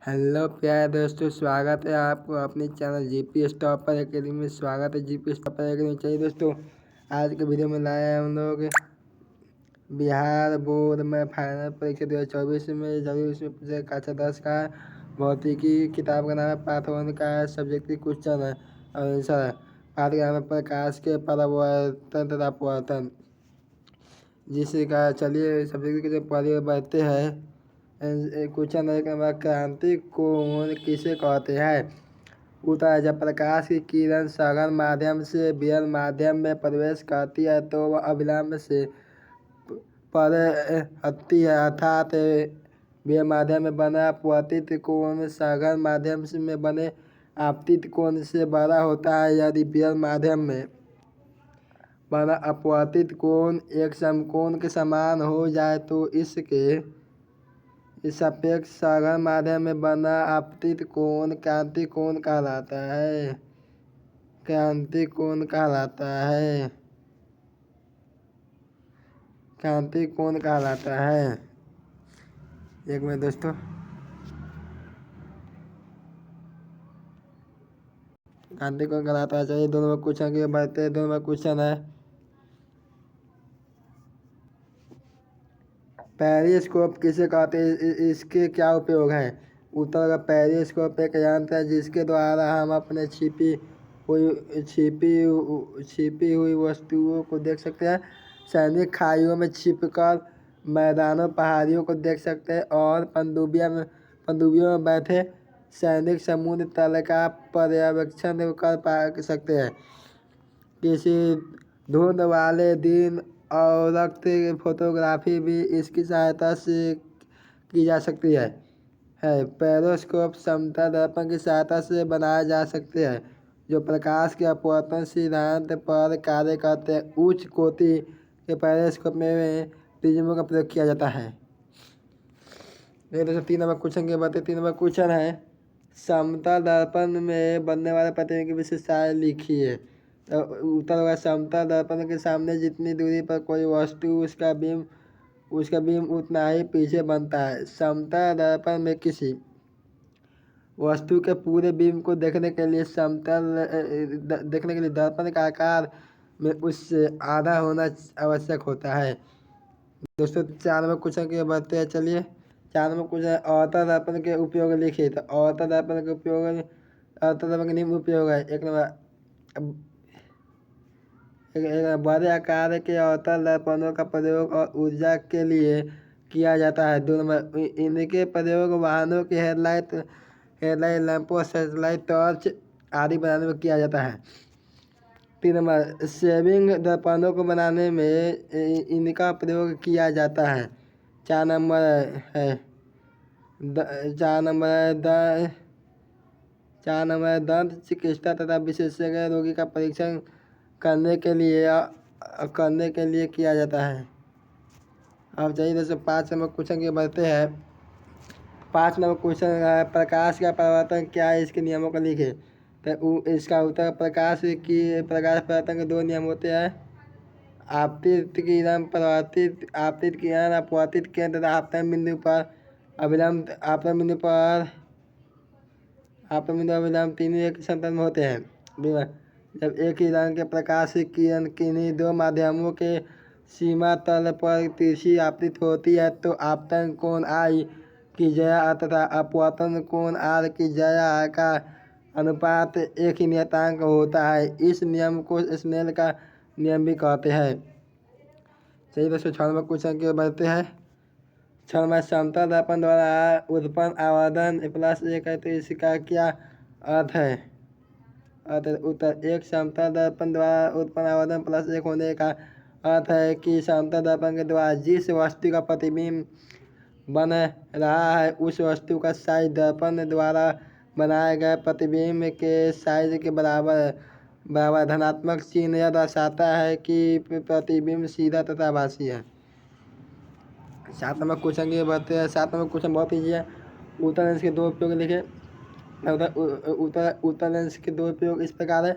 Hello प्यारे दोस्तों, स्वागत है आपको अपने चैनल जीपी स्टॉपर एकेडमी में। स्वागत है जीपी स्टॉपर एकेडमी। चलिए दोस्तों, आज के वीडियो में लाए हैं हम लोग बिहार बोर्ड में फाइनल परीक्षा 2024 में जरूर इसमें पूछे कक्षा 10 का भौतिकी किताब का नाम है पार्ट 1 का सब्जेक्टिव क्वेश्चन है और आंसर है। पाठ का नाम है प्रकाश के परावर्तन तथा अपवर्तन, जिसका चलिए सब्जेक्ट के पढ़े बढ़ते हैं। क्वेश्चन एक नंबर, क्रांति कोण किसे कहते हैं? उत्तर है, जब प्रकाश की किरण सघन माध्यम से विरल माध्यम में प्रवेश करती है तो वह अविलंब से परे हटती है, अर्थात विरल माध्यम में बना अपवर्तित कोण सघन माध्यम में बने आपतित कोण से बड़ा होता है। यदि विरल माध्यम में बना अपवर्तित कोण एक समकोण के समान हो जाए तो इसके इस सापेक्ष सघन माध्यम में बना आपतित कोण क्रांति कोण कहलाता है। क्रांति कोण कहलाता है। क्रांति कोण कहलाता है। एक मिनट दोस्तों, क्रांति कोण कहलाता है। चलिए दोनों में क्वेश्चन की बढ़ते हैं। दोनों में क्वेश्चन है, पेरिस्कोप किसे कहते हैं? इसके क्या उपयोग है? उत्तर का, पेरिस्कोप एक यंत्र है जिसके द्वारा हम अपने छिपी हुई वस्तुओं को देख सकते हैं। सैनिक खाइयों में छिपकर मैदानों पहाड़ियों को देख सकते हैं और पनडुब्बियों में बैठे सैनिक समुद्र तल का पर्यवेक्षण कर सकते हैं। किसी धुंध वाले दिन और वक्त फोटोग्राफी भी इसकी सहायता से की जा सकती है। पेरिस्कोप समतल दर्पण की सहायता से बनाए जा सकते हैं जो प्रकाश के अपवर्तन सिद्धांत पर कार्य करते हैं। उच्च कोटि के पेरिस्कोप में प्रिज्मों का प्रयोग किया जाता है। दोस्तों 3 नंबर क्वेश्चन के बाद 3 नंबर क्वेश्चन है, समतल दर्पण में बनने वाले प्रतिबिंब की विशेषताएं लिखिए। तो उत्तर होगा, समतल दर्पण के सामने जितनी दूरी पर कोई वस्तु उसका बीम उतना ही पीछे बनता है। समतल दर्पण में किसी वस्तु के पूरे बीम को देखने के लिए दर्पण का आकार में उससे आधा होना आवश्यक होता है। दोस्तों 4 नंबर क्वेश्चन के बढ़ते हैं। चलिए 4 नंबर क्वेश्चन, अवतल दर्पण के उपयोग लिखिए। तो अवतल दर्पण के निम्न उपयोग है। एक नंबर, बड़े आकार के अवतल दर्पणों का प्रयोग और ऊर्जा के लिए किया जाता है। 2 नंबर, इनके प्रयोग वाहनों की हेडलाइट लैंपों, सेटेलाइट टॉर्च आदि बनाने में किया जाता है। 3 नंबर, शेविंग दर्पणों को बनाने में इनका प्रयोग किया जाता है। 4 नंबर है 4 नंबर, दंत चिकित्सा तथा विशेषज्ञ रोगी का परीक्षण करने के लिए किया जाता है। अब चाहिए दोस्तों 5 नंबर क्वेश्चन के बढ़ते हैं। 5 नंबर क्वेश्चन है, प्रकाश का परावर्तन क्या है? इसके नियमों को लिखे। तो इसका उत्तर, प्रकाश परावर्तन के 2 नियम होते हैं, आपतित किरण अपवर्तित किरण तथा आपतन बिंदु पर अविलंब तीनों एक संतुलन में होते हैं। जब एक ही रंग के प्रकाश की किरण किन्हीं 2 माध्यमों के सीमा तल पर तिरछी आपतित होती है तो आपतन कोण I की ज्या तथा अपवर्तन कोण R की ज्या का अनुपात एक ही नियतांक होता है। इस नियम को स्नेल का नियम भी कहते हैं। चलिए दोस्तों 6 नंबर क्वेश्चन के बढ़ते हैं। 6 नंबर, समतल दर्पण द्वारा उत्पन्न आवर्धन +1 है तो इसका क्या अर्थ है? उत्तर, एक समतल दर्पण द्वारा उत्पन्न आवर्धन +1 होने का अर्थ है कि समतल दर्पण के द्वारा जिस वस्तु का प्रतिबिंब बन रहा है उस वस्तु का साइज दर्पण द्वारा बनाए गए प्रतिबिंब के साइज के बराबर धनात्मक चिन्ह यह दर्शाता है कि प्रतिबिंब सीधा तथा आभासी है। 7 नंबर क्वेश्चन की बढ़ते हैं। 7 नंबर क्वेश्चन बहुत ईजी है। उत्तल लेंस के 2 उपयोग लिखे। उत्तल लेंस के 2 उपयोग इस प्रकार है।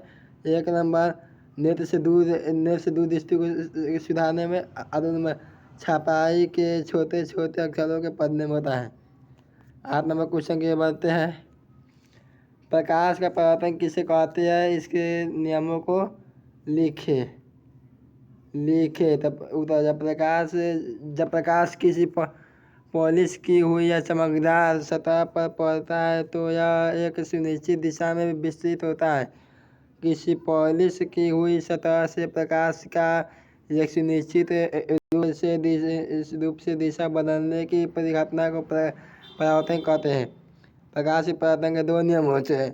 1 नंबर, नेत्र से दूर दृष्टि को सुधारने में। 2 नंबर, छपाई के छोटे छोटे अक्षरों के पढ़ने में होता है। 8 नंबर क्वेश्चन के बढ़ते हैं। प्रकाश का परावर्तन किसे कहते हैं, इसके नियमों को लिखे। तब उत्तर, जब प्रकाश किसी पॉलिश की हुई या चमकदार सतह पर पड़ता है तो यह एक सुनिश्चित दिशा में विस्तृत होता है। किसी पॉलिश की हुई सतह से प्रकाश का एक सुनिश्चित रूप से दिशा बदलने की परिघटना को परावर्तन कहते हैं। प्रकाश के परावर्तन के 2 नियम होते हैं।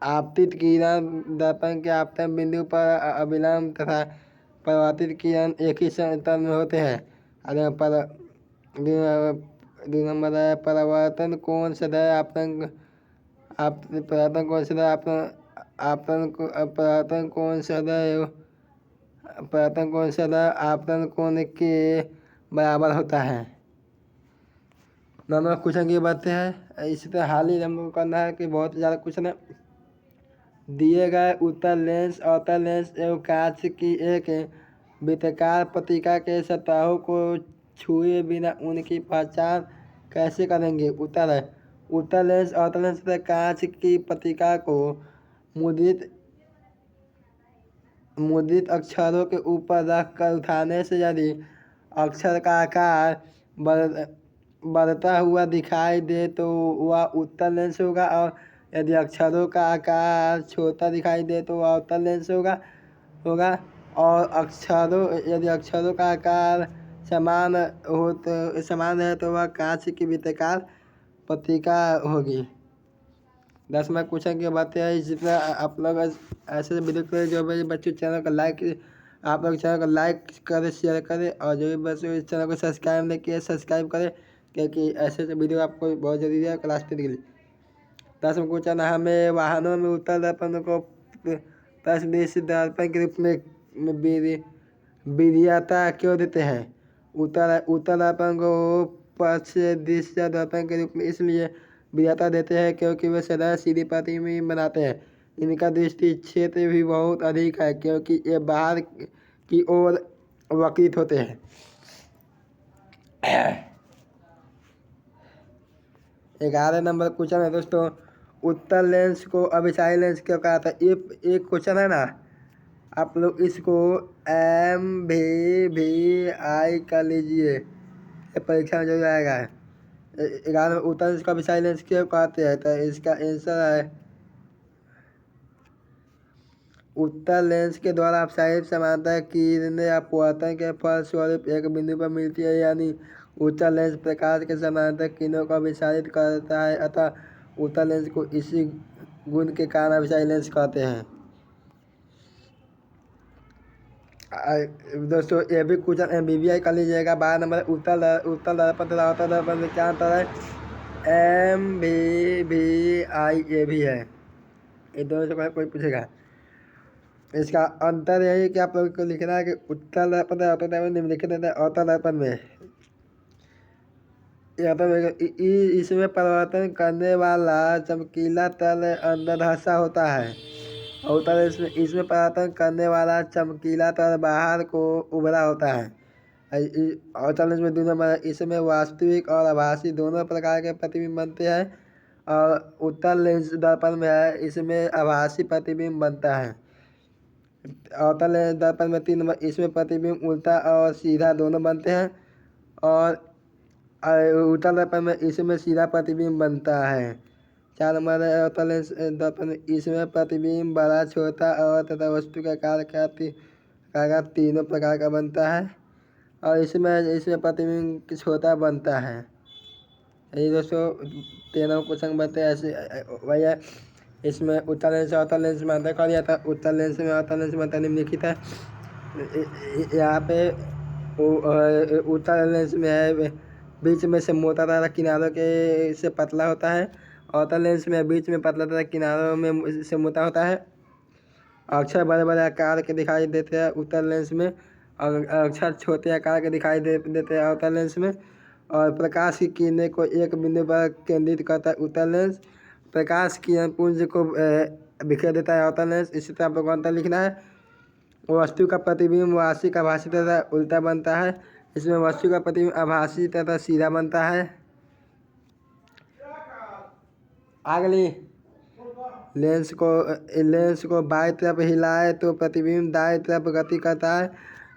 आपतित किरण दर्पण के आपतन बिंदु पर अभिलंब तथा परावर्तित किरण एक ही तल में होते हैं। दो नंबर है परावर्तन कोण सदैव आपतन कोण के बराबर होता है। नंबर क्वेश्चन की बात है। इसी तरह हाल ही हमको करना है कि बहुत ज़्यादा क्वेश्चन है। दिए गए उत्तल लेंस, अवतल लेंस एवं कांच की एक वृत्ताकार पट्टिका के सतहों को छुए बिना उनकी पहचान कैसे करेंगे। उत्तर है उत्तल लेंस, अवतल लेंस तथा कांच की पट्टिका को मुद्रित अक्षरों के ऊपर रख कर उठाने से यदि अक्षर का आकार बढ़ता हुआ दिखाई दे तो वह उत्तल लेंस होगा, और यदि अक्षरों का आकार छोटा दिखाई दे तो वह अवतल लेंस होगा। और यदि अक्षरों का आकार समान है तो वह कांच की वृत्ताकार पट्टिका होगी। 10वां क्वेश्चन की बात है। जितना आप लोग ऐसे वीडियो करें जो मेरे बच्चों चैनल को आप लोग चैनल को लाइक करें, शेयर करें, और जो भी बच्चों इस चैनल को सब्सक्राइब नहीं किए सब्सक्राइब करें, क्योंकि ऐसे वीडियो आपको बहुत जरूरी है क्लास 10 के लिए। 10वां क्वेश्चन, हमें वाहनों में उत्तल दर्पण को प्रश्नदर्शी दर्पण के रूप में वरीयता क्यों देते हैं। उत्तल दर्पण को प्रश्नदर्शी दर्पण के रूप में इसलिए वरीयता देते हैं क्योंकि वे सदैव सीधी प्रतिबिंब बनाते हैं। इनका दृष्टि क्षेत्र भी बहुत अधिक है क्योंकि ये बाहर की ओर वक्रित होते हैं। 11 नंबर क्वेश्चन है दोस्तों, उत्तल लेंस को अभिसारी लेंस क्यों कहा था। ये एक क्वेश्चन है ना, आप लोग इसको MVVI कर लीजिए, परीक्षा में जरूर आएगा। 11 उत्तल लेंस को अभिसारी लेंस क्यों कहते हैं, तो इसका आंसर है उत्तल लेंस के द्वारा अपसारित समानांतर किरणें अपवर्तन के फलस्वरूप एक बिंदु पर मिलती है, यानी उत्तल लेंस प्रकाश के समानांतर किरणों को अभिसारित करता है, अतः उत्तल लेंस को इसी गुण के कारण अभिसारी लेंस कहते हैं। दोस्तों ये भी क्वेश्चन MVVI कर लीजिएगा। 12 नंबर उत्तल दर्पण तथा अवतल दर्पण में क्या अंतर है। MVVI ये भी है, ये दोनों से कोई पूछेगा। इसका अंतर यही है कि आप लोगों को लिखना है कि उत्तल दर्पण तथा अवतल दर्पण निम्नलिखित अवतल दर्पण में इसमें परिवर्तन करने वाला चमकीला तल अंदर धंसा होता है, और इसमें परिवर्तन करने वाला चमकीला तल बाहर को उभरा होता है। अवतल लेंस में 2 नंबर, इसमें वास्तविक और आभासी दोनों प्रकार के प्रतिबिंब बनते हैं, और उत्तल लेंस दर्पण में है इसमें आभासी प्रतिबिंब बनता है। अवतल लेंस दर्पण में 3 नंबर, इसमें प्रतिबिंब उल्टा और सीधा दोनों बनते हैं, और उत्तल दर्पण में इसमें सीधा प्रतिबिंब बनता है। 4 नंबर है अवतल लेंस दर्पण, इसमें प्रतिबिंब बड़ा, छोटा और तथा वस्तु का आकार तीनों प्रकार का बनता है, और इसमें प्रतिबिंब छोटा बनता है। यही दोस्तों 13वां क्वेश्चन बनते हैं। ऐसे वही है, इसमें उत्तल लेंस अवतल लेंस में अंतर कर दिया था। उत्तल लेंस में अवतल लेंस में अंतर निम्नलिखित है। यहाँ पे उत्तल लेंस में है बीच में से मोटा तथा किनारों के से पतला होता है, अवतल लेंस में बीच में पतला तथा किनारों में से मोटा होता है। अक्षर बड़े बड़े आकार के दिखाई देते हैं उत्तल लेंस में, और अक्षर छोटे आकार के दिखाई देते हैं अवतल लेंस में, और प्रकाश की किरणें को एक बिंदु पर केंद्रित करता है उत्तल लेंस। प्रकाश किरण पुंज को बिखेर देता है अवतल लेंस। इसी तरह आप लोगों को अंतर लिखना है। वस्तु का प्रतिबिंब वास्तविक आभासी तथा उल्टा बनता है, इसमें वस्तु का प्रतिबिंब आभासी तथा सीधा बनता है। अगली लेंस को बाईं तरफ हिलाए तो प्रतिबिंब दाएं तरफ गति करता है।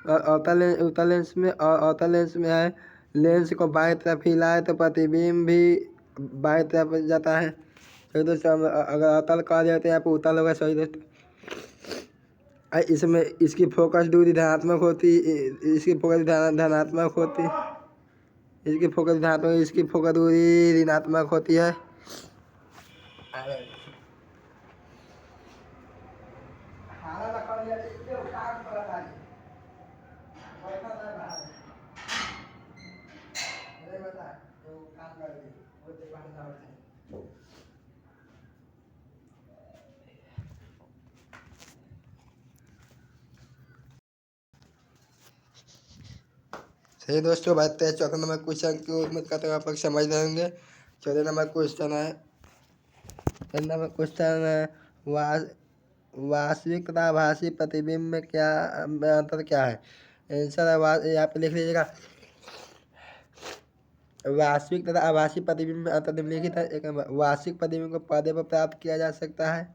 और अवतल लेंस में है लेंस को बाईं तरफ हिलाए तो प्रतिबिंब भी बाईं तरफ जाता है। सही दोस्तों, अगर अवतल कह देते हैं यहाँ पे उत्तल होगा। सही दोस्तों, इसमें इसकी फोकस दूरी धनात्मक होती, इसकी फोकस धनात्मक होती, इसकी फोकस धनात्मक, इसकी फोकस दूरी ऋणात्मक होती है। सही दोस्तों, बढ़ते हैं चौथा नंबर क्वेश्चन की उम्मीद करते हैं आप लोग समझ रहे होंगे। चौथे नंबर क्वेश्चन है, चौथे नंबर क्वेश्चन है वास्तविक तथा आभासी प्रतिबिंब में क्या अंतर क्या है। आंसर यहाँ पे लिख लीजिएगा। वास्तविक तथा आभासी प्रतिबिंब में अंतर निम्नलिखित है। एक नंबर, वास्तविक प्रतिबिंब को पर्दे पर प्राप्त किया जा सकता है,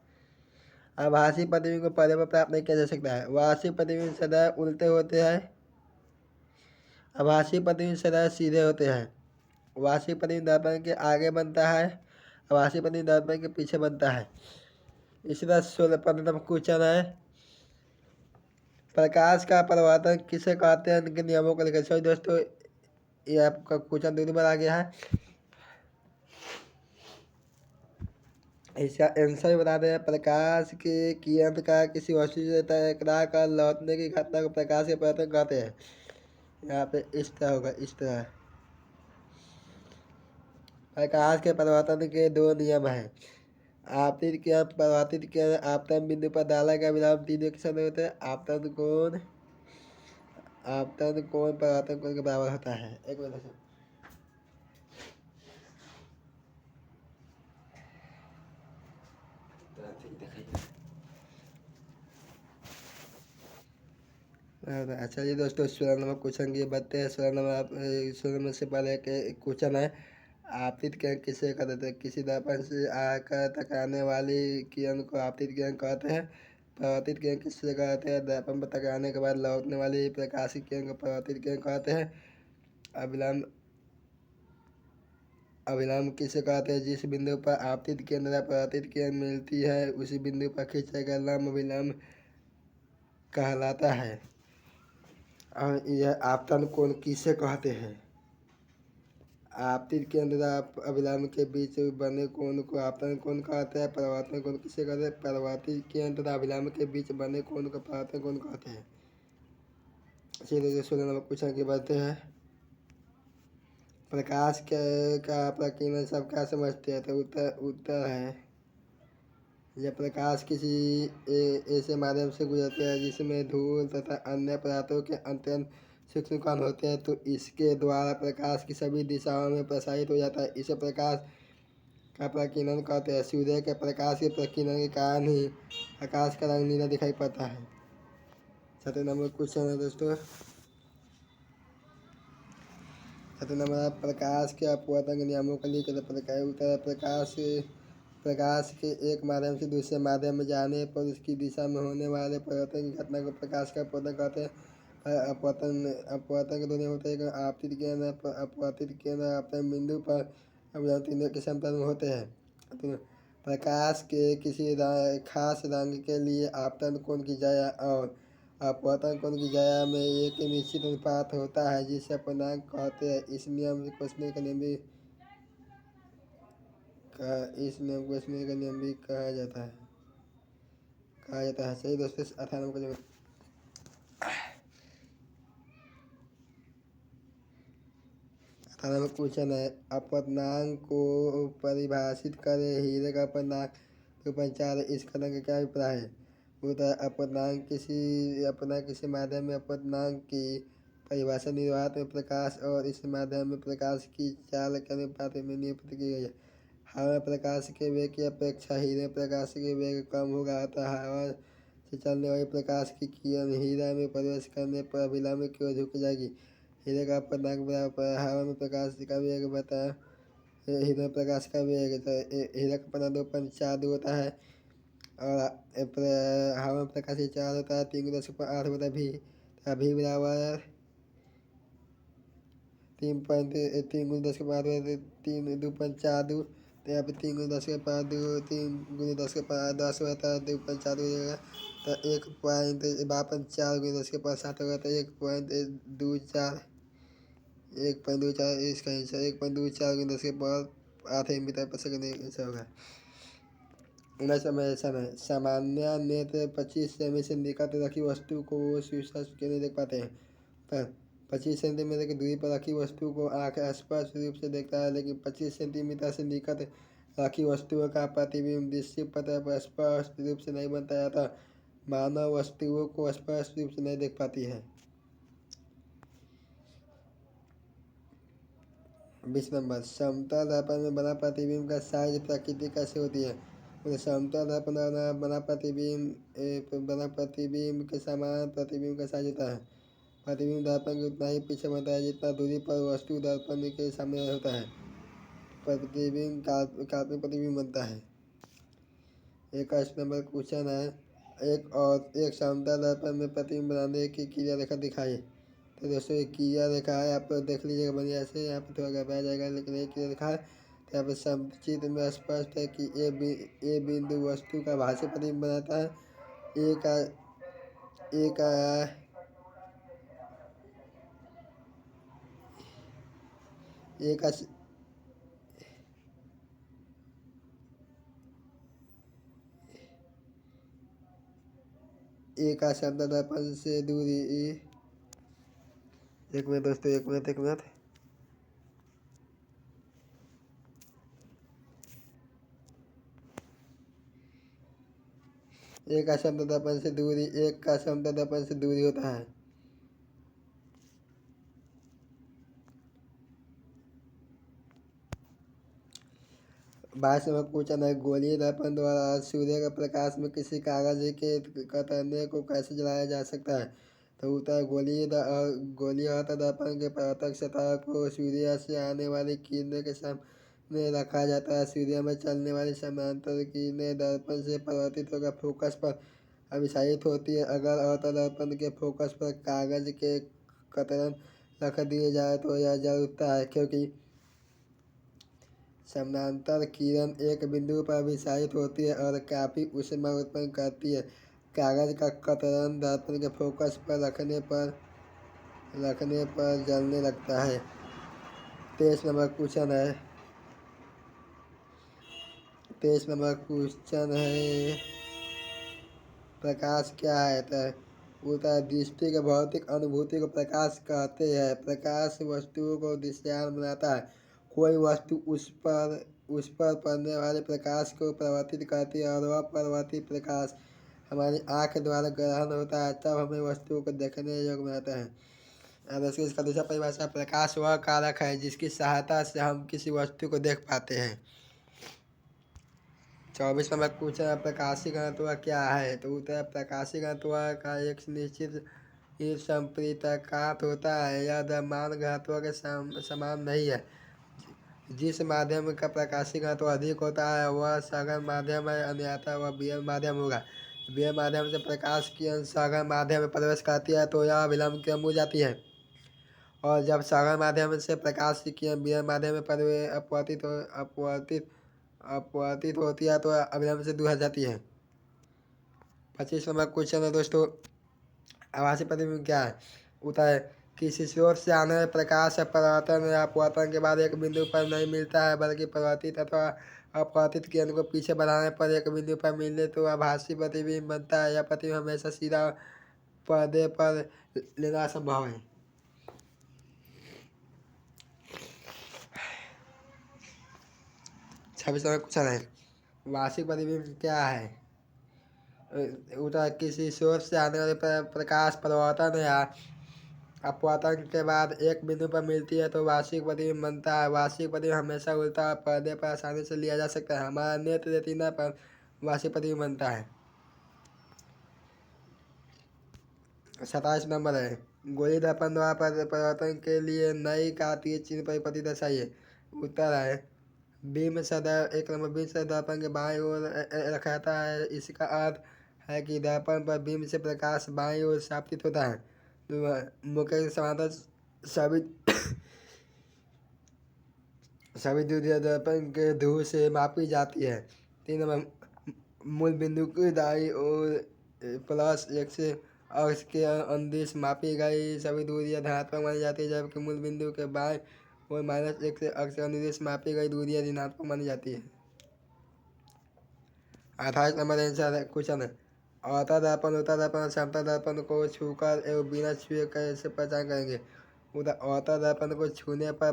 आभासी प्रतिबिंब को पर्दे पर प्राप्त नहीं किया जा सकता है। वास्तविक प्रतिबिंब सदैव उल्टे होते हैं, आभासी प्रतिबिंब सदैव सीधे होते हैं। वास्तविक प्रतिबिंब दर्पण के आगे बनता है, आभासी प्रतिबिंब दर्पण के पीछे बनता है। इसी तरह 15 नंबर क्वेश्चन है, प्रकाश का परावर्तन किसे कहते हैं, इनके नियमों को लिखा। सही दोस्तों, ये आपका क्वेश्चन 2 नंबर आ गया है। इसका आंसर बता दें, प्रकाश के किरण का किसी वस्तु से टकरा कर लौटने की घटना को प्रकाश के परावर्तन कहते हैं। यहाँ पे इस तरह होगा, इस तरह। प्रकाश के परावर्तन के 2 नियम हैं। आपतित किरण, परावर्तित किरण आपतन बिंदु पर डाला गया विराम 3 के समय होते हैं। आपतन कोण परावर्तन कोण के बराबर होता है। एक मिनट, अच्छा जी दोस्तों, 16 नंबर क्वेश्चन की बात है। 16 नंबर से पहले के क्वेश्चन है, आपतित किरण किसे कहते हैं। किसी दर्पण से आकर टकराने वाली किरण को आपतित किरण कहते हैं। परावर्तित किरण किसे कहते हैं, दर्पण पर टकराने के बाद लौटने वाली प्रकाशित किरण को परावर्तित किरण कहते हैं। अभिलंब किसे कहते हैं, जिस बिंदु पर आपतित किरण तथा परावर्तित किरण मिलती है उसी बिंदु पर खींचा गया लंब अभिलंब कहलाता है। और यह आपतन कोण किसे कहते हैं। आपतित किरण तथा अभिलंब के बीच बने कोण को आपतन कोण कहते हैं। परावर्तन कोण किसे कहते हैं, परावर्तित किरण तथा अभिलंब के बीच बने कोण को परावर्तन कोण कहते हैं। चलिए 16 नंबर क्वेश्चन की बात है, प्रकाश का प्रकीर्णन सब क्या समझते हैं। तो उत्तर है, जब प्रकाश किसी ऐसे माध्यम से गुजरते हैं जिसमें धूल तथा अन्य पदार्थों के अत्यंत सूक्ष्म कण होते हैं तो इसके द्वारा प्रकाश की सभी दिशाओं में प्रसारित हो जाता है। इसे प्रकाश का प्रकीर्णन कहते हैं। सूर्य के प्रकाश के प्रकीर्णन के कारण ही आकाश का रंग नीला दिखाई पड़ता है। 7 नंबर क्वेश्चन है दोस्तों, 7 नंबर, प्रकाश के अपवर्तन के नियमों के लिए उत्तर प्रकाश के एक माध्यम से दूसरे माध्यम में जाने पर उसकी दिशा में होने वाले परिवर्तन की घटना को प्रकाश का अपवर्तन कहते हैं। अपवर्तन के 2 नियम होते हैं, आपतित किरण, अपवर्तित किरण आपतन बिंदु पर अभिलंब तीनों के समतल में होते हैं। तो प्रकाश के किसी खास रंग के लिए आपतन कोण की जया और अपवर्तन कोण की जया में एक निश्चित अनुपात होता है जिसे अपवर्तनांक कहते हैं। इस नियम को इसने का नियम भी कहा जाता है। सही दोस्तों, 18 नंबर क्वेश्चन है, अपवर्तनांक को परिभाषित करें। हीरे का अपवर्तनांक 2.4 है, इस कथन का क्या अभिप्राय है। उत्तर, अपवर्तनांक किसी माध्यम में अपवर्तनांक की परिभाषा निर्वात में प्रकाश और इस माध्यम में प्रकाश की चाल के अनुपात में निरूपित की गई है। हवा में प्रकाश के वेग की अपेक्षा हीरे में प्रकाश के वेग कम होगा, अतः हवा से चलने वाली प्रकाश की किरण हीरा में प्रवेश करने पर अभिलंब की ओर झुक जाएगी। हीरे का अपवर्तनांक बराबर हवा में प्रकाश का वेग बटा हिरण प्रकाश का वेग तो हिरण का पन्ना 2.4 होता है। और हवा में प्रकाश से 4 होता है, 3 × 10⁸ होता है भी। अभी बराबर 3.3 × 10⁻², 3 2.42। तो यहाँ पे 3 × 10⁻², 3 × 10⁻10 होता है, 2.4 हो जाएगा। तो 1.4 × 10⁻7 होगा, तो 1.24, 1.24 इसका आंसर 1.24 × 10⁻8 मीटर पर सेकंड आंसर होगा। 19 समय सामान्य नेत्र 25 सेमी से निकट रखी वस्तु को शीशा के नहीं देख पाते हैं, पर 25 सेंटीमीटर की दूरी पर रखी वस्तु को आँख स्पष्ट रूप से देखता है, लेकिन 25 सेंटीमीटर से निकट रखी वस्तुओं का प्रतिबिंब दृश्य पटल पर स्पष्ट रूप से नहीं बनता है, तो मानव वस्तुओं को स्पष्ट रूप से नहीं देख पाती है। 20 नंबर समतल दर्पण में बना प्रतिबिंब का साइज प्रकृति कैसे होती है? समतल दर्पण में बना प्रतिबिंब के समान प्रतिबिंब का साइज होता है। प्रतिबिंब दर्पण के उतना ही पीछे बनता है जितना दूरी पर वस्तु दर्पण के सामने होता है। प्रतिबिंब काल्पनिक प्रतिबिंब बनता है। 21 नंबर क्वेश्चन है, एक समतल दर्पण में प्रतिबिंब बनाने की क्रिया रेखा दिखाई। तो दोस्तों एक क्रिया रेखा है, आप देख लीजिएगा बढ़िया से। यहाँ पे थोड़ा घबरा जाएगा, लेकिन एक क्रिया रेखा है। तो यहाँ पे चित्र में स्पष्ट है कि ए बिंदु वस्तु का भाष्य प्रतिबिंब बनाता है। ए का समतल दर्पण से दूरी, एक मिनट दोस्तों, एक मिनट। एक का समतल दर्पण से दूरी होता है। भाष्य में क्वेश्चन है, गोलीय दर्पण द्वारा सूर्य के प्रकाश में किसी कागज के कतरने को कैसे जलाया जा सकता है? तो उत्तर गोलीय दर्पण के प्रत्यक्ष सतह को सूर्य से आने वाली किरणें के सामने रखा जाता है। सूर्य में चलने वाली समानांतर किरणें दर्पण से परावर्तित होकर फोकस पर अभिसारित होती है। अगर अवतल दर्पण के फोकस पर कागज के कतरन रख दिए जाए तो यह जल उठता है, क्योंकि समानांतर किरण एक बिंदु पर अभिसारित होती है और काफ़ी ऊष्मा उत्पन्न करती है। कागज का कतरन दर्पण के फोकस पर रखने पर जलने लगता है। 23 नंबर क्वेश्चन है, प्रकाश क्या है? तो उत्तर दृष्टि के भौतिक अनुभूति को प्रकाश कहते हैं। प्रकाश वस्तुओं को दृश्यमान बनाता है। कोई वस्तु उस पर पड़ने वाले प्रकाश को परावर्तित करती है और वह परावर्तित प्रकाश हमारी आँख द्वारा ग्रहण होता है, तब हमें वस्तुओं को देखने योग्य बनाता है। अब इसका दूसरा परिभाषा, प्रकाश वह कारक है जिसकी सहायता से हम किसी वस्तु को देख पाते हैं। 24 नंबर क्वेश्चन, प्रकाशीय घनत्व क्या है? तो उत्तर प्रकाशीय घनत्व का एक निश्चित संपृक्तांक होता है। यह द्रव्यमान घनत्व के समान नहीं है। जिस माध्यम का प्रकाशीय घनत्व अधिक होता है वह सघन माध्यम है, अन्यथा वह विरल माध्यम होगा। विरल माध्यम से प्रकाश किरण सघन माध्यम में प्रवेश करती है तो यह विलंब क्रम हो जाती है, और जब सघन माध्यम से प्रकाश की किरण विरल माध्यम में अपवर्तित होती है तो अविलंब से दूर जाती है। 25 नंबर क्वेश्चन है दोस्तों, आभासी प्रतिबिंब क्या है? उत्तर है, किसी स्रोत से आने वाले प्रकाश परावर्तन या अपवर्तन के बाद एक बिंदु पर नहीं मिलता है, बल्कि परावर्तित अथवा अपवर्तित किरण को पीछे बढ़ाने पर एक बिंदु पर मिलने तो आभासी प्रतिबिंब बनता है। यह प्रतिबिंब हमेशा सीधा पर्दे पर लेना असंभव है। 26 नंबर क्वेश्चन है, वार्षिक प्रतिबिंब क्या है? उत्तर किसी स्रोत से आने वाले प्रकाश परावर्तन या अपवर्तन के बाद एक बिंदु पर मिलती है तो वार्षिक प्रतिबिंब बनता है। वार्षिक प्रतिबिंब हमेशा उल्टा पर्दे पर आसानी से लिया जा सकता है। हमारा नेत्र रेटिना पर वार्षिक प्रतिबिंब बनता है। 27 नंबर है, गोलीय दर्पण द्वारा परावर्तन के लिए नई कार्तीय चिन्ह परिपत्ति दर्शाइए। उत्तर है, बीम सदा एक नंबर बीम से दर्पण के बाईं ओर रखा जाता है। इसका अर्थ है कि दर्पण पर बीम से प्रकाश बाईं ओर से आपतित होता है। मुख्य के समांतर सभी सभी दूरियां दर्पण के ध्रुव से मापी जाती है। 3 नंबर मूल बिंदु की दाईं ओर प्लस एक से अक्ष के अनुदिश मापी गई सभी दूरियां धनात्मक मानी जाती है, जबकि मूल बिंदु के बाएं ओर माइनस एक से अक्ष के अनुदिश मापी गई दूरियां ऋणात्मक मानी जाती है। 28 नंबर आंसर क्वेश्चन है, अवतल दर्पण उत्तल दर्पण और समतल दर्पण को छूकर एवं बिना छुए कैसे पहचान करेंगे। अवतल दर्पण को छूने पर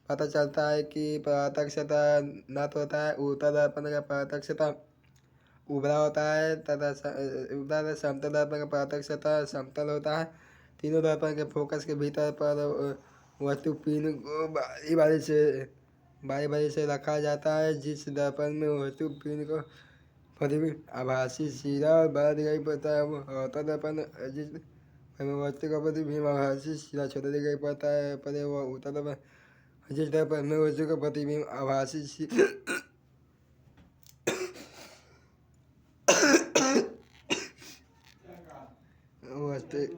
पता चलता है कि परावर्तक सतह नत होता है। उत्तल दर्पण का परावर्तक सतह उभरा होता है तथा समतल दर्पण का परावर्तक सतह समतल होता है। तीनों दर्पण के फोकस के भीतर पर वस्तु पिन को बारी बारी से रखा जाता है। जिस दर्पण में वस्तु पिन को प्रतिबिंब आभासी सीधा और बड़ा दिखाई पड़ता है वो अवतल दर्पण। जिस वस्तु का प्रतिबिंब आभासी सीधा छोटा दिखाई पड़ता है पड़े वह उत्तल दर्पण। जिस दर्पण में वस्तु का प्रतिबिंब आभासी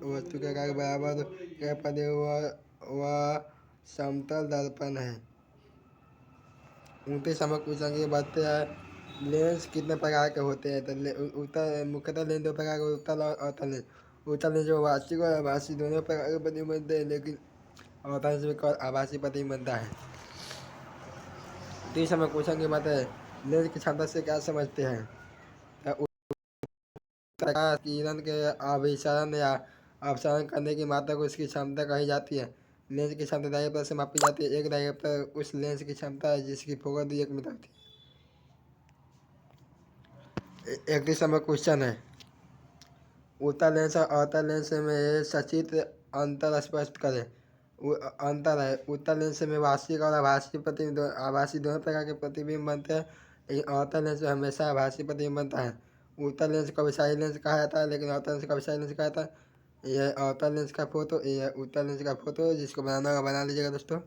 वस्तु के आकार बराबर पड़े वह समतल दर्पण है। 29 नंबर क्वेश्चन ये बताते हैं लेंस कितने प्रकार के होते हैं। तो मुख्यतः लेंस 2 प्रकार के, उत्तल और अवतल लेंस। उत्तल लेंस जो वास्तविक और आभासी दोनों प्रकार के प्रतिबिंब बनते हैं, लेकिन अवतल लेंस में आभासी प्रतिबिंब बनता है। 30 नंबर क्वेश्चन ये बताते हैं लेंस की क्षमता से क्या समझते हैं। प्रकाश किरण के अभिसरण या अपसरण करने की मात्रा को इसकी क्षमता कही जाती है। लेंस की क्षमता डायप्टर से मापी जाती है। एक डायप्टर उस लेंस की क्षमता है जिसकी फोकस दूरी 1 मीटर थी। 31 नंबर क्वेश्चन है उत्तल लेंस और अवतल लेंस में सचित्र अंतर स्पष्ट करें। अंतर है उत्तल लेंस में वास्तविक और आभासी दोनों प्रकार के प्रतिबिंब बनते हैं, लेकिन अवतल लेंस में हमेशा आभासी प्रतिबिंब बनता है। उत्तल लेंस को अभिसारी लेंस कहा जाता है, लेकिन अवतल लेंस को अभिसारी लेंस कहा जाता है। यह अवतल लेंस का फोटो, यह उत्तल लेंस का फोटो। जिसको बनाना होगा बना लीजिएगा दोस्तों।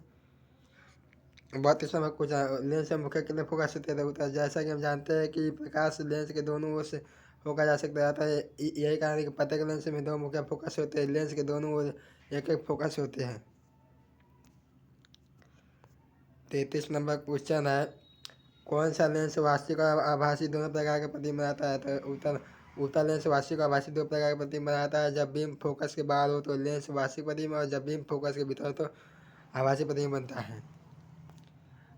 32 नंबर क्वेश्चन लेंस में मुख्य कितने फोकस होते हैं। जैसा कि हम जानते हैं कि प्रकाश लेंस के दोनों ओर से फोकस जा सकता रहता है। यही कारण है कि प्रत्येक लेंस में 2 मुख्य फोकस होते हैं। लेंस के दोनों ओर एक एक फोकस होते हैं। 33 नंबर क्वेश्चन है कौन सा लेंस वास्तविक और आभासी दोनों प्रकार के प्रतिबिंब बनाता है। तो उत्तल लेंस वास्तविक और आभासी 2 प्रकार के प्रतिबिंब बनाता है। जब बीम फोकस के बाहर हो तो लेंस वास्तविक प्रतिबिंब, और जब बीम फोकस के भीतर हो तो आभासी प्रतिबिंब बनता है।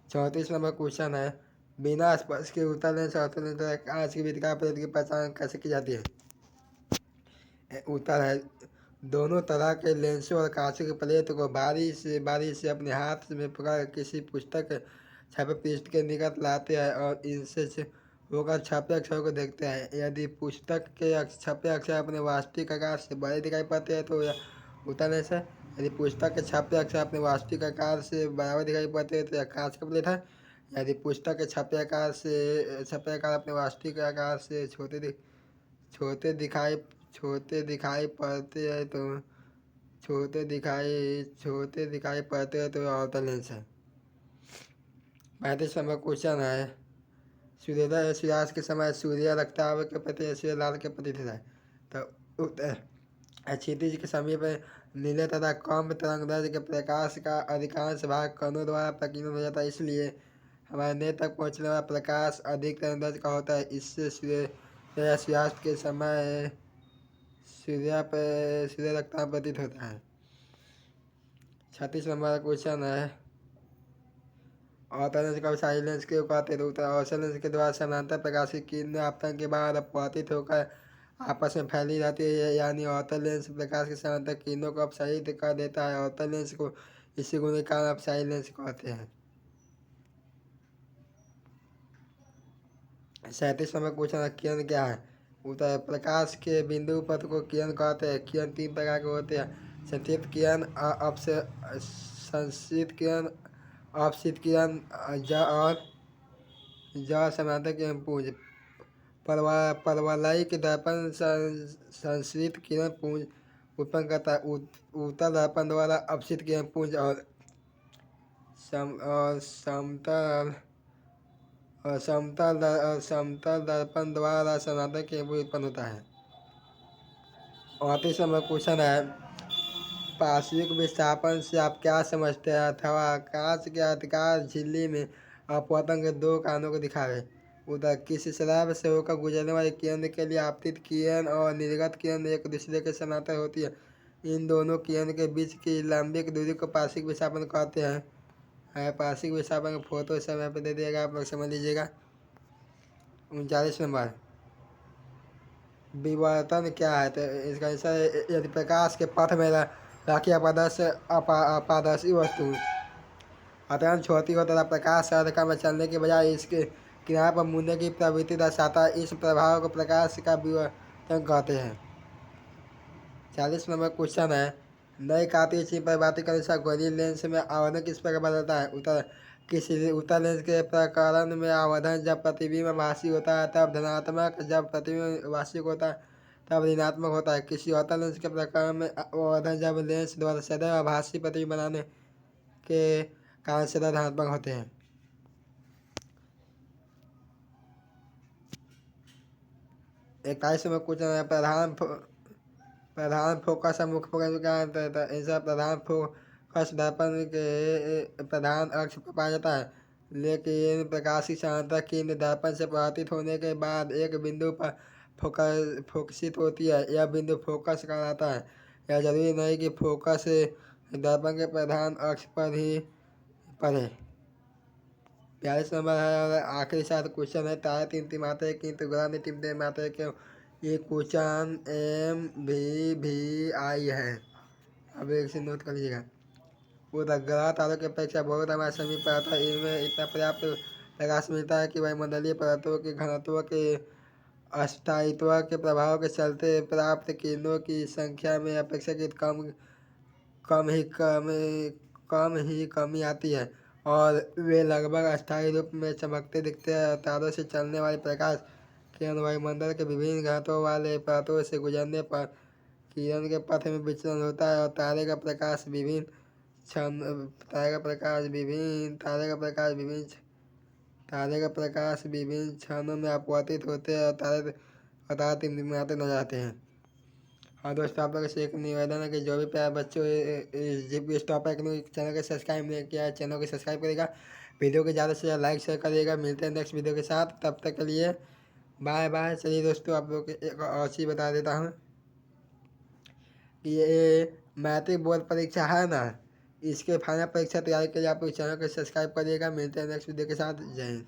34 नंबर क्वेश्चन है बिना स्पर्श के उत्तल लेंस और अवतल लेंस कांच के बीच का प्लेट की पहचान कैसे की जाती है। उत्तर है दोनों तरह के लेंसों और कांच के प्लेट को बारी से अपने हाथ में पकड़ किसी पुस्तक छपे पृष्ठ के निकट लाते हैं और इनसे होकर छपे अक्षरों को देखते हैं। यदि पुस्तक के छपे अक्षर अपने वास्तविक आकार से बड़े दिखाई पड़ते हैं तो यह उत्तल लेंस है। यदि पुस्तक के छपे अक्षर अपने वास्तविक आकार से बराबर दिखाई पड़ते हैं तो यह कांच का प्लेट है। यदि पुस्तक के छपे आकार अपने वास्तविक आकार से छोटे दिखाई पड़ते हैं तो अवतल लेंस है। 35 नंबर क्वेश्चन है सूर्यास्त के समय सूर्य रक्तचाप के प्रति सूर्य लाल के प्रति है। तो उत्तर क्षितिज के समीप नीले तथा कम तरंगदैर्घ्य के प्रकाश का अधिकांश भाग कणों द्वारा प्रकीर्णन हो जाता है, इसलिए हमारे नेत्र तक पहुँचने वाला प्रकाश अधिक तरंगदैर्घ्य का होता है। इससे सूर्यास्त के समय सूर्य रक्तचाप प्रतीत होता है। 36 नंबर क्वेश्चन है अवतल लेंस को अभिसारी लेंस क्यों कहते हैं। तो अवतल लेंस के द्वारा समानांतर प्रकाश की किरणें आपतन के बाद अपवर्तित होकर आपस में फैली रहती है, यानी अवतल लेंस प्रकाश के समानांतर किरणों को अपसारित कर देता है। अवतल लेंस को इसी गुण के कारण अपसारी लेंस कहते हैं। 37 नंबर क्वेश्चन है किरण क्या है। उत्तर प्रकाश के बिंदु पथ को किरण कहते हैं। किरण 3 प्रकार के होते हैं संतृप्त किरण, संश्रित किरण, अपसित किरण और समानांतर किरण पुंज। परवलयिक दर्पण संश्रित किरण पुंज उत्पन्न करता है। उत्तल दर्पण द्वारा अपसित किरण पुंज और समतल समतल दर्पण द्वारा सनातन केबल उत्पन्न होता है। 38 नंबर क्वेश्चन है, पार्श्विक विस्थापन से आप क्या समझते हैं? अथवा कांच के आयताकार झिल्ली में अपवर्तन के दो कारणों को दिखावे। उधर किसी स्लैब से होकर गुजरने वाले किरण के लिए आपतित किरण और निर्गत किरण एक दूसरे के समानांतर होती है। इन दोनों किरण के बीच की लंबिक दूरी को पार्श्विक विस्थापन कहते हैं। पार्श्विक विस्थापन का फोटो समय पर दे देगा, आप लोग समझ लीजिएगा। 39 नंबर, विवर्तन क्या है? तो इसका आंसर, यदि प्रकाश के पथ में रखी अपारदर्शी वस्तु अत्यंत छोटी हो तथा प्रकाश रेखा में चलने के बजाय इसके किनारे पर मुड़ने की प्रवृत्ति दर्शाता है। इस प्रभाव को प्रकाश का विवर्तन कहते हैं। 40 नंबर क्वेश्चन है, नई कांतीय चिन्ह परिभाषा के अनुसार गोलीय लेंस में आवर्धन किस प्रकार बदलता है? उत्तर, किसी उत्तर लेंस के प्रकरण में आवर्धन जब प्रतिबिंब भाषी होता है तब धनात्मक, जब प्रतिबिंब भाषिक होता है तब ऋणात्मक होता है। किसी अवतल लेंस के प्रकरण में आवर्धन जब लेंस द्वारा सदैव आभासी प्रतिबिंब बनाने के कारण सदैव धनात्मक होते हैं। 21 में कुछ प्रधान फोकस और मुख्य फोकस में क्या अंतर है? ऐसा प्रधान फोकस दर्पण के प्रधान अक्ष पर पाया जाता है, लेकिन प्रकाश की समानांतर किरण दर्पण से परावर्तित होने के बाद एक बिंदु पर फोकसित होती है। यह बिंदु फोकस कहलाता है। यह जरूरी नहीं कि फोकस दर्पण के प्रधान अक्ष पर ही पड़े। 42 नंबर है और आखिरी साथ क्वेश्चन है, तारे टिमटिमाते हैं किंतु ग्रह नहीं टिमटिमाते क्यों? ये क्वेश्चन MVVI है, अब एक से नोट कर लीजिएगा। पूरा ग्रह तारों की अपेक्षा बहुत हमारे समीप पर आता है। इनमें इतना पर्याप्त प्रकाश मिलता है कि वायुमंडलीय पदार्थों के घनत्व के अस्थायित्व के प्रभाव के चलते प्राप्त किरणों की संख्या में अपेक्षाकृत कम ही कमी आती है और वे लगभग अस्थायी रूप में चमकते दिखते हैं। तारों से चलने वाले प्रकाश किरण वायुमंडल के विभिन्न घनत्वों वाले परतों से गुजरने पर किरण के पथ में विचलन होता है और तारे का प्रकाश विभिन्न क्षणों में अपवर्तित होते हैं और तारे टिमटिमाते नजर आते हैं। और दोस्तों, आप लोगों से एक निवेदन है कि जो भी प्यारे बच्चों इस जीपीएस टॉपर एकेडमी चैनल को सब्सक्राइब नहीं किया है, चैनल को सब्सक्राइब करेगा, वीडियो को ज़्यादा से ज़्यादा लाइक शेयर करिएगा। मिलते हैं नेक्स्ट वीडियो के साथ, तब तक के लिए बाय बाय। चलिए दोस्तों, आप लोग को एक और चीज़ बता देता हूँ कि ये मैट्रिक बोर्ड परीक्षा है ना, इसके फाइनल परीक्षा तैयारी के लिए आप लोग चैनल को सब्सक्राइब करिएगा। मिलते हैं नेक्स्ट वीडियो के साथ। जय हिंद।